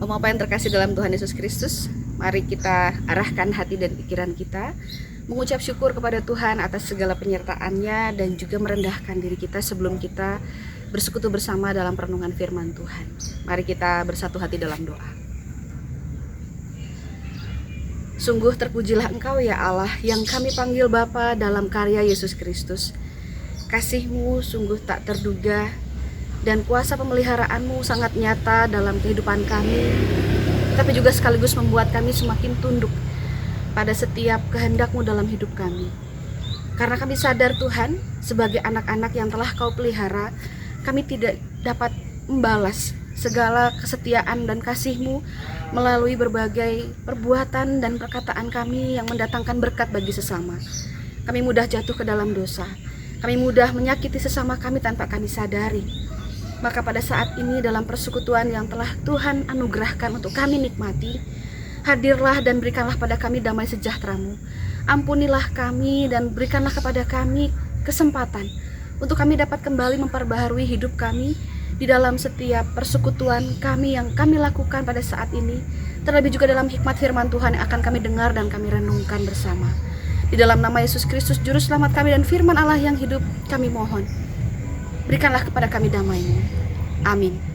Apa yang terkasih dalam Tuhan Yesus Kristus, mari kita arahkan hati dan pikiran kita mengucap syukur kepada Tuhan atas segala penyertaan-Nya dan juga merendahkan diri kita sebelum kita bersekutu bersama dalam perenungan firman Tuhan. Mari kita bersatu hati dalam doa. Sungguh terpujilah Engkau ya Allah yang kami panggil Bapa dalam karya Yesus Kristus. Kasih-Mu sungguh tak terduga dan kuasa pemeliharaanmu sangat nyata dalam kehidupan kami, tapi juga sekaligus membuat kami semakin tunduk pada setiap kehendak-Mu dalam hidup kami. Karena kami sadar Tuhan, sebagai anak-anak yang telah Kau pelihara, kami tidak dapat membalas segala kesetiaan dan kasih-Mu melalui berbagai perbuatan dan perkataan kami yang mendatangkan berkat bagi sesama. Kami mudah jatuh ke dalam dosa, kami mudah menyakiti sesama kami tanpa kami sadari. Maka pada saat ini dalam persekutuan yang telah Tuhan anugerahkan untuk kami nikmati, hadirlah dan berikanlah pada kami damai sejahtera-Mu. Ampunilah kami dan berikanlah kepada kami kesempatan untuk kami dapat kembali memperbaharui hidup kami di dalam setiap persekutuan kami yang kami lakukan pada saat ini, terlebih juga dalam hikmat firman Tuhan yang akan kami dengar dan kami renungkan bersama. Di dalam nama Yesus Kristus, Juru Selamat kami dan firman Allah yang hidup, kami mohon, berikanlah kepada kami damai-Mu. Amin.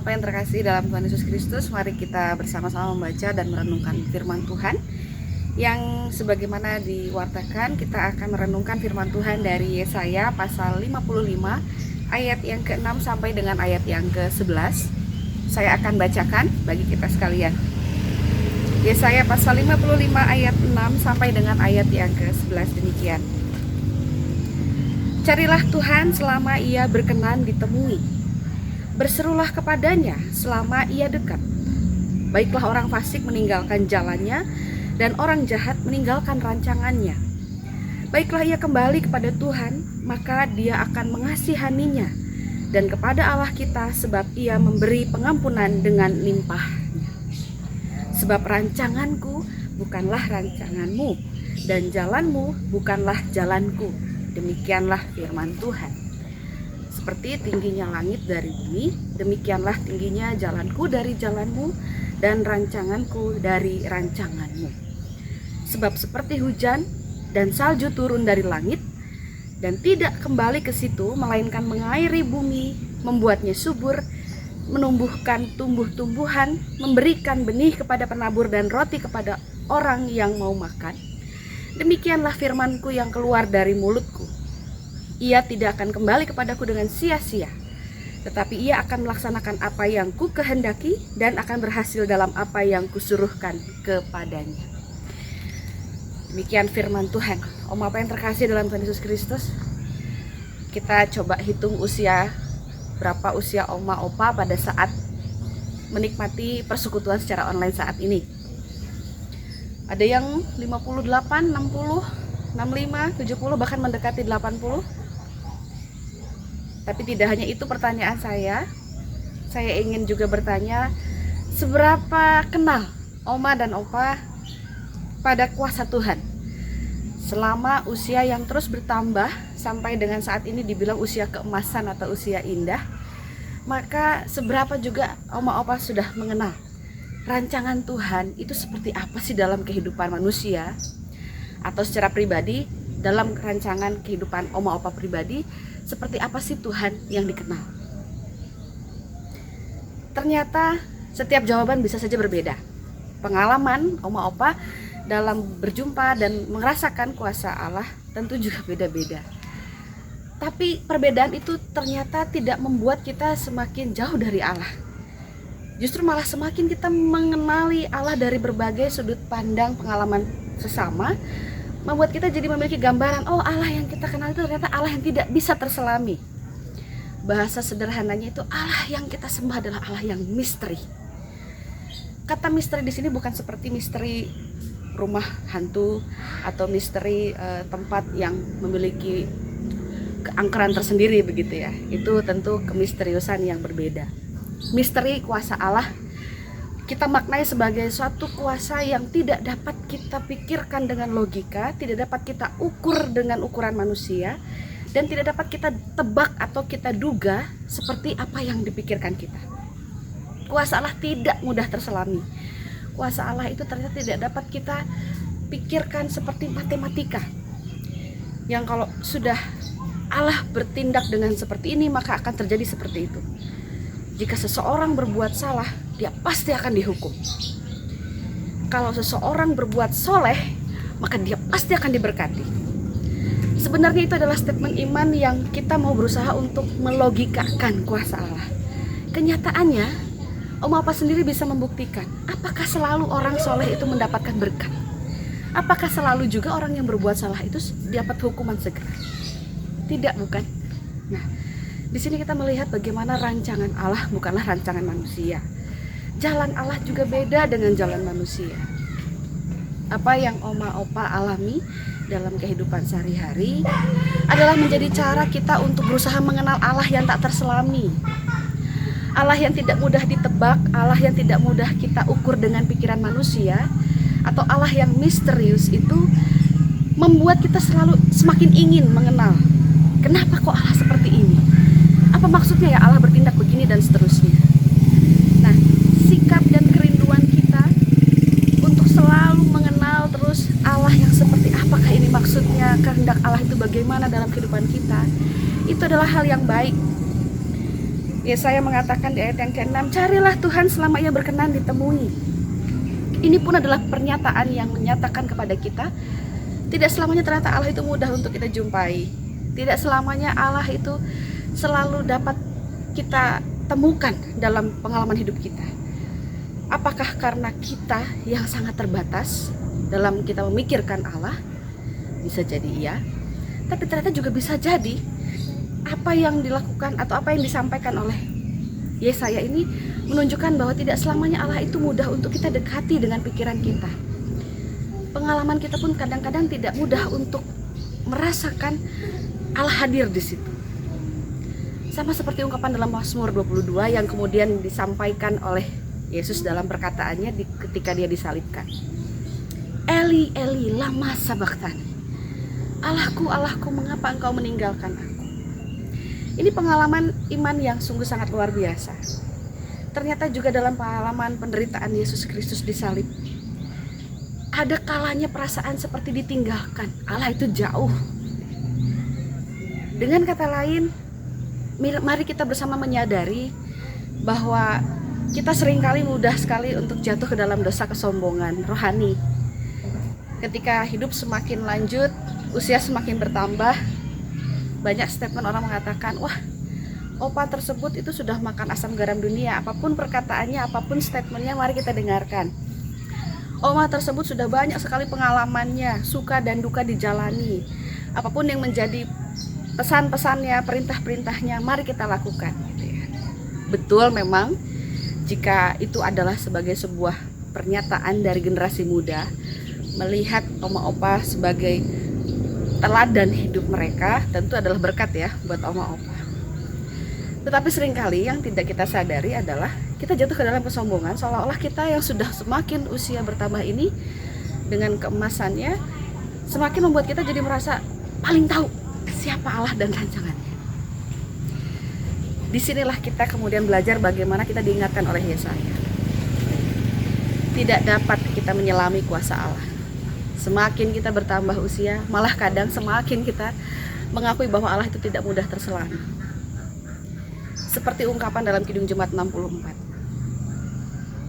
Bapak yang terkasih dalam Tuhan Yesus Kristus, mari kita bersama-sama membaca dan merenungkan firman Tuhan yang sebagaimana diwartakan. Kita akan merenungkan firman Tuhan dari Yesaya pasal 55 ayat yang ke-6 sampai dengan ayat yang ke-11. Saya akan bacakan bagi kita sekalian. Yesaya pasal 55 ayat 6 sampai dengan ayat yang ke-11 demikian. Carilah Tuhan selama Ia berkenan ditemui. Berserulah kepadanya selama Ia dekat. Baiklah orang fasik meninggalkan jalannya, dan orang jahat meninggalkan rancangannya. Baiklah ia kembali kepada Tuhan, maka Dia akan mengasihaninya, dan kepada Allah kita, sebab Ia memberi pengampunan dengan limpahnya. Sebab rancanganku bukanlah rancanganmu, dan jalanmu bukanlah jalanku. Demikianlah firman Tuhan. Seperti tingginya langit dari bumi, demikianlah tingginya jalanku dari jalanmu dan rancanganku dari rancanganmu. Sebab seperti hujan dan salju turun dari langit dan tidak kembali ke situ, melainkan mengairi bumi, membuatnya subur, menumbuhkan tumbuh-tumbuhan, memberikan benih kepada penabur dan roti kepada orang yang mau makan. Demikianlah firmanku yang keluar dari mulutku. Ia tidak akan kembali kepadaku dengan sia-sia, tetapi ia akan melaksanakan apa yang ku kehendaki dan akan berhasil dalam apa yang kusuruhkan kepadanya. Demikian firman Tuhan. Om apa yang terkasih dalam Tuhan Yesus Kristus, kita coba hitung berapa usia oma opa pada saat menikmati persekutuan secara online saat ini. Ada yang 58, 60, 65, 70, bahkan mendekati 80. Tapi tidak hanya itu pertanyaan saya ingin juga bertanya, seberapa kenal oma dan opa pada kuasa Tuhan selama usia yang terus bertambah sampai dengan saat ini dibilang usia keemasan atau usia indah. Maka seberapa juga oma opa sudah mengenal rancangan Tuhan itu seperti apa sih dalam kehidupan manusia, atau secara pribadi dalam rancangan kehidupan oma opa pribadi, seperti apa sih Tuhan yang dikenal? Ternyata setiap jawaban bisa saja berbeda. Pengalaman oma opa dalam berjumpa dan merasakan kuasa Allah tentu juga beda-beda. Tapi perbedaan itu ternyata tidak membuat kita semakin jauh dari Allah. Justru malah semakin kita mengenali Allah dari berbagai sudut pandang pengalaman sesama, membuat kita jadi memiliki gambaran, oh Allah yang kita kenal itu ternyata Allah yang tidak bisa terselami. Bahasa sederhananya itu Allah yang kita sembah adalah Allah yang misteri. Kata misteri di sini bukan seperti misteri rumah hantu atau misteri tempat yang memiliki keangkeran tersendiri begitu ya. Itu tentu kemisteriusan yang berbeda. Misteri kuasa Allah kita maknai sebagai suatu kuasa yang tidak dapat kita pikirkan dengan logika, tidak dapat kita ukur dengan ukuran manusia, dan tidak dapat kita tebak atau kita duga seperti apa yang dipikirkan kita. Kuasa Allah tidak mudah terselami. Kuasa Allah itu ternyata tidak dapat kita pikirkan seperti matematika, yang kalau sudah Allah bertindak dengan seperti ini maka akan terjadi seperti itu. Jika seseorang berbuat salah, dia pasti akan dihukum. Kalau seseorang berbuat soleh, maka dia pasti akan diberkati. Sebenarnya itu adalah statement iman yang kita mau berusaha untuk melogikakan kuasa Allah. Kenyataannya, Om Apa sendiri bisa membuktikan, apakah selalu orang soleh itu mendapatkan berkat? Apakah selalu juga orang yang berbuat salah itu dapat hukuman segera? Tidak, bukan? Nah, di sini kita melihat bagaimana rancangan Allah bukanlah rancangan manusia. Jalan Allah juga beda dengan jalan manusia. Apa yang Oma Opa alami dalam kehidupan sehari-hari adalah menjadi cara kita untuk berusaha mengenal Allah yang tak terselami. Allah yang tidak mudah ditebak, Allah yang tidak mudah kita ukur dengan pikiran manusia, atau Allah yang misterius itu membuat kita selalu semakin ingin mengenal. Kenapa kok Allah seperti ini? Apa maksudnya ya Allah bertindak begini dan seterusnya. Nah, sikap dan kerinduan kita untuk selalu mengenal terus Allah yang seperti apakah ini maksudnya, kehendak Allah itu bagaimana dalam kehidupan kita, itu adalah hal yang baik. Yesaya mengatakan di ayat yang ke-6, carilah Tuhan selama ia berkenan ditemui. Ini pun adalah pernyataan yang menyatakan kepada kita, tidak selamanya ternyata Allah itu mudah untuk kita jumpai. Tidak selamanya Allah itu selalu dapat kita temukan dalam pengalaman hidup kita. Apakah karena kita yang sangat terbatas dalam kita memikirkan Allah? Bisa jadi iya. Tapi ternyata juga bisa jadi apa yang dilakukan atau apa yang disampaikan oleh Yesaya ini menunjukkan bahwa tidak selamanya Allah itu mudah untuk kita dekati dengan pikiran kita. Pengalaman kita pun kadang-kadang tidak mudah untuk merasakan Allah hadir di situ. Sama seperti ungkapan dalam Mazmur 22 yang kemudian disampaikan oleh Yesus dalam perkataannya ketika dia disalibkan. Eli, Eli, lama sabachthani. Allahku, Allahku, mengapa engkau meninggalkan aku? Ini pengalaman iman yang sungguh sangat luar biasa. Ternyata juga dalam pengalaman penderitaan Yesus Kristus di salib, ada kalanya perasaan seperti ditinggalkan. Allah itu jauh. Dengan kata lain, mari kita bersama menyadari bahwa kita seringkali mudah sekali untuk jatuh ke dalam dosa kesombongan rohani. Ketika hidup semakin lanjut, usia semakin bertambah, banyak statement orang mengatakan, wah, opa tersebut itu sudah makan asam garam dunia. Apapun perkataannya, apapun statementnya, mari kita dengarkan. Oma tersebut sudah banyak sekali pengalamannya, suka dan duka dijalani. Apapun yang menjadi pesan-pesannya, perintah-perintahnya, mari kita lakukan. Betul memang, jika itu adalah sebagai sebuah pernyataan dari generasi muda, melihat oma-opa sebagai teladan hidup mereka, tentu adalah berkat ya buat oma-opa. Tetapi seringkali yang tidak kita sadari adalah kita jatuh ke dalam kesombongan, seolah-olah kita yang sudah semakin usia bertambah ini dengan keemasannya semakin membuat kita jadi merasa paling tahu siapa Allah dan rancangannya. Disinilah kita kemudian belajar bagaimana kita diingatkan oleh Yesaya. Tidak dapat kita menyelami kuasa Allah. Semakin kita bertambah usia, malah kadang semakin kita mengakui bahwa Allah itu tidak mudah terselami. Seperti ungkapan dalam Kidung Jemaat 64.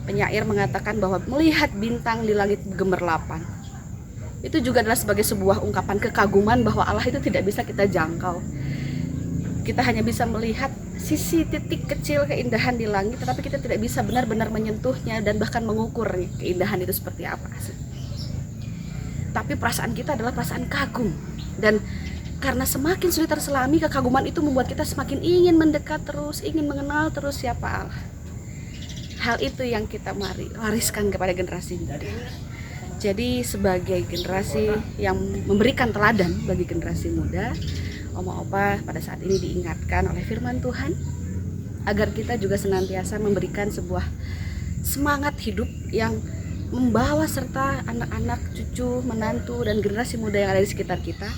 Penyair mengatakan bahwa melihat bintang di langit gemerlapan. Itu juga adalah sebagai sebuah ungkapan kekaguman bahwa Allah itu tidak bisa kita jangkau. Kita hanya bisa melihat sisi titik kecil keindahan di langit, tetapi kita tidak bisa benar-benar menyentuhnya dan bahkan mengukur keindahan itu seperti apa. Tapi perasaan kita adalah perasaan kagum, dan karena semakin sulit terselami, kekaguman itu membuat kita semakin ingin mendekat terus, ingin mengenal terus siapa Allah. Hal itu yang kita wariskan kepada generasi muda. Jadi sebagai generasi yang memberikan teladan bagi generasi muda, oma-opa pada saat ini diingatkan oleh firman Tuhan agar kita juga senantiasa memberikan sebuah semangat hidup yang membawa serta anak-anak, cucu, menantu, dan generasi muda yang ada di sekitar kita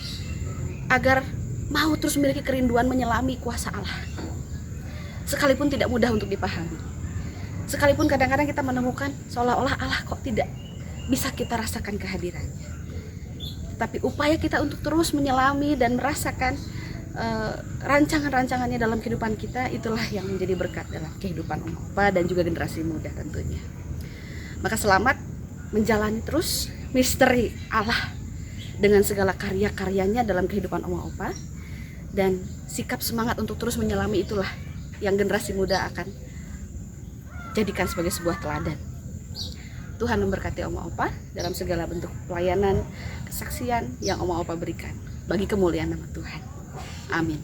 agar mau terus memiliki kerinduan menyelami kuasa Allah, sekalipun tidak mudah untuk dipahami, sekalipun kadang-kadang kita menemukan seolah-olah Allah kok tidak bisa kita rasakan kehadirannya. Tapi upaya kita untuk terus menyelami dan merasakan rancangan-rancangannya dalam kehidupan kita, itulah yang menjadi berkat dalam kehidupan oma-opa dan juga generasi muda tentunya. Maka selamat menjalani terus misteri Allah dengan segala karya-karyanya dalam kehidupan oma-opa, dan sikap semangat untuk terus menyelami itulah yang generasi muda akan jadikan sebagai sebuah teladan. Tuhan memberkati oma-opa dalam segala bentuk pelayanan, kesaksian yang oma-opa berikan bagi kemuliaan nama Tuhan. Amin.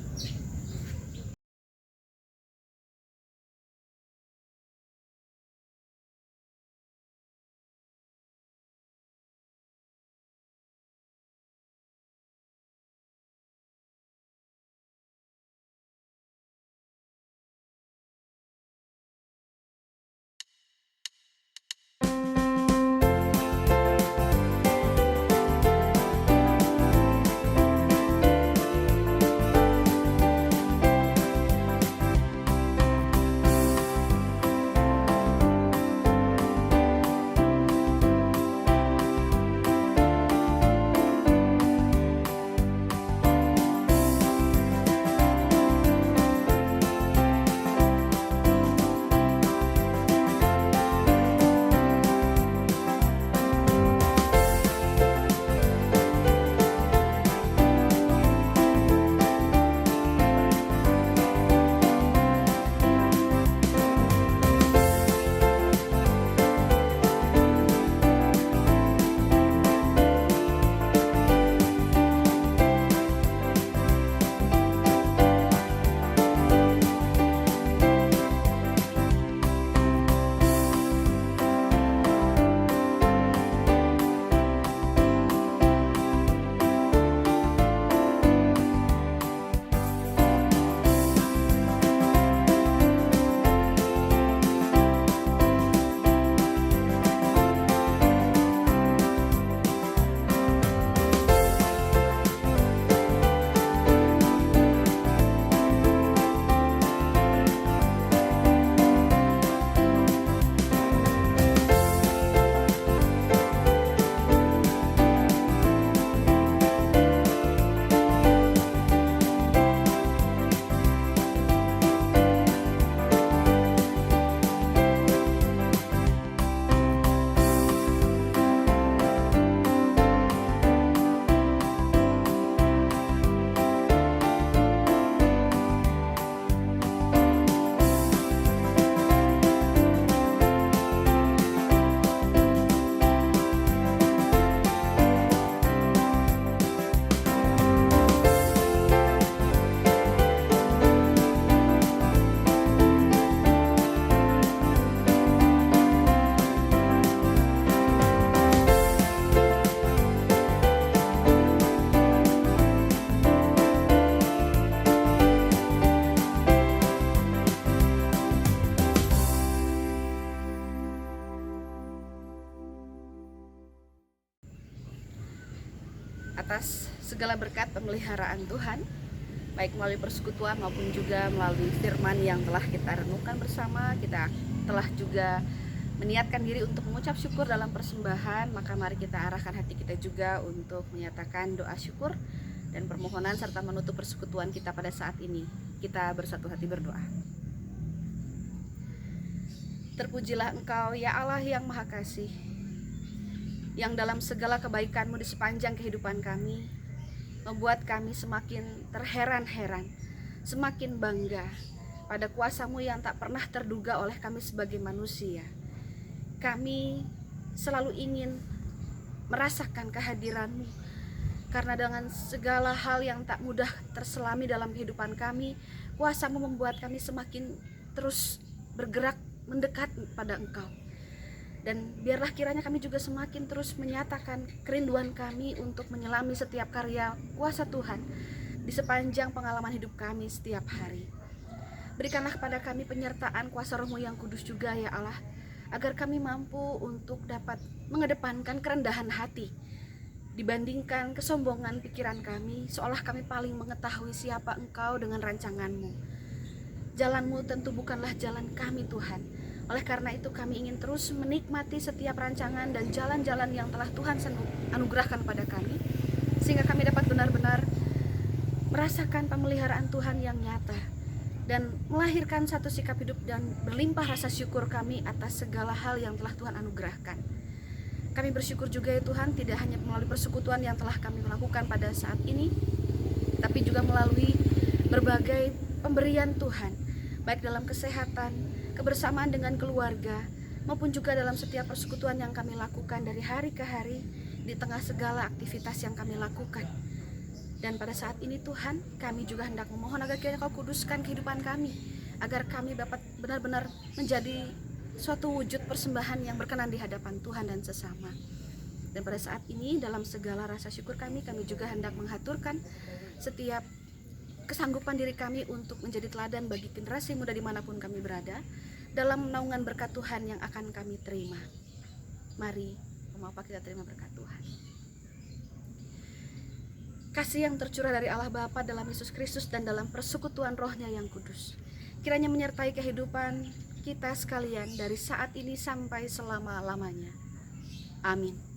atas segala berkat pemeliharaan Tuhan, baik melalui persekutuan maupun juga melalui firman yang telah kita renungkan bersama. Kita telah juga meniatkan diri untuk mengucap syukur dalam persembahan, maka mari kita arahkan hati kita juga untuk menyatakan doa syukur dan permohonan serta menutup persekutuan kita pada saat ini. Kita bersatu hati berdoa. Terpujilah Engkau ya Allah yang Maha Kasih, yang dalam segala kebaikan-Mu di sepanjang kehidupan kami membuat kami semakin terheran-heran, semakin bangga pada kuasa-Mu yang tak pernah terduga oleh kami sebagai manusia. Kami selalu ingin merasakan kehadiran-Mu, karena dengan segala hal yang tak mudah terselami dalam kehidupan kami, kuasa-Mu membuat kami semakin terus bergerak mendekat pada Engkau. Dan biarlah kiranya kami juga semakin terus menyatakan kerinduan kami untuk menyelami setiap karya kuasa Tuhan di sepanjang pengalaman hidup kami setiap hari. Berikanlah kepada kami penyertaan kuasa Roh-Mu yang kudus juga ya Allah, agar kami mampu untuk dapat mengedepankan kerendahan hati dibandingkan kesombongan pikiran kami, seolah kami paling mengetahui siapa Engkau dengan rancangan-Mu. Jalan-Mu tentu bukanlah jalan kami Tuhan. Oleh karena itu kami ingin terus menikmati setiap rancangan dan jalan-jalan yang telah Tuhan anugerahkan pada kami, sehingga kami dapat benar-benar merasakan pemeliharaan Tuhan yang nyata dan melahirkan satu sikap hidup dan berlimpah rasa syukur kami atas segala hal yang telah Tuhan anugerahkan. Kami bersyukur juga ya Tuhan, tidak hanya melalui persekutuan yang telah kami melakukan pada saat ini, tapi juga melalui berbagai pemberian Tuhan, baik dalam kesehatan, kebersamaan dengan keluarga, maupun juga dalam setiap persekutuan yang kami lakukan dari hari ke hari di tengah segala aktivitas yang kami lakukan. Dan pada saat ini Tuhan, kami juga hendak memohon agar kiranya Kau kuduskan kehidupan kami, agar kami dapat benar-benar menjadi suatu wujud persembahan yang berkenan di hadapan Tuhan dan sesama. Dan pada saat ini dalam segala rasa syukur kami juga hendak menghaturkan setiap kesanggupan diri kami untuk menjadi teladan bagi generasi muda dimanapun kami berada, dalam naungan berkat Tuhan yang akan kami terima. Mari, apa kita terima berkat Tuhan. Kasih yang tercurah dari Allah Bapa dalam Yesus Kristus dan dalam persekutuan Roh-Nya yang kudus, kiranya menyertai kehidupan kita sekalian dari saat ini sampai selama-lamanya. Amin.